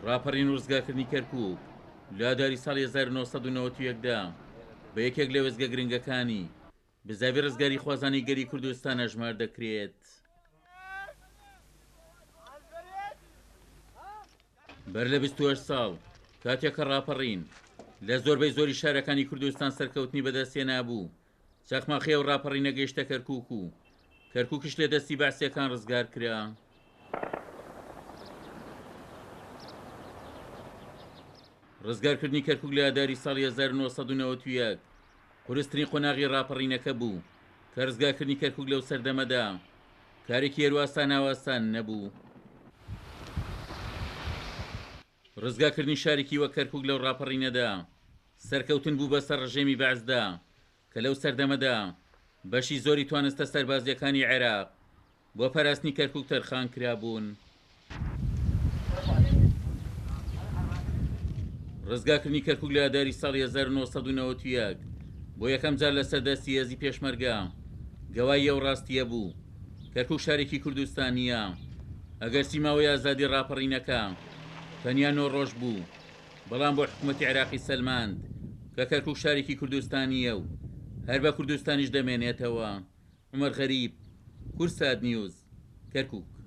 ڕاپەڕین ڕزگاکردنی کەرکووک لاداری ساڵی 1990دا بە یەکێک لە وێزگە گرنگەکانی بزاوی ڕزگاری خوازانی گەری کوردستانە ژمار دەکرێت. بەر لە 28 ساڵ کاتێککە ڕاپەڕین لە زۆربەی زۆری شارەکانی کوردستان سەرکەوتنی بەدەستێنا بوو، چەخماخێ و ڕاپەڕینە گەیشتە کەرکووک و کەرکووکش لە دەستی بەعسیەکان ڕزگار کرا. ڕزگارکردنی کەرکووک لە ئاداری ساڵی 1991 قورستترین قۆناغی ڕاپەڕینەکە بوو کە ڕزگارکردنی کەرکووک لەو سەردەمەدا کارێکی هێرواستا ناوەستان نەبوو. ڕزگارکردنی شارێکی وەک کەرکووک لەو ڕاپەڕینەدا سەرکەوتن بوو بەسەر ڕژێمی بەعزدا کە لەو سەردەمەدا بەشی زۆری توانستە سەربازیەکانی عێراق بۆ پاراستنی کەرکووک تەرخان کرابوون. ڕزگارکردنی کەرکووک لە ئاداری ساڵی 1991 بۆ یەکەم جار لە سەردەستی هێزی پێشمەرگە گەوای ئەو ڕاستیە بوو کەرکووک شارێکی کوردستانیە، ئەگەرچی ماوەی ئازادی ڕاپەڕینەکە تەنیا 9 ڕۆژ بوو، بەڵام بۆ حکوومەتی عێراقی سەلماند کە کەرکووک شارێکی کوردستانیە و هەر بە کوردستانیش دەمێنێتەوە. عومەر غەریب، کورسات نیوز، کەرکووک.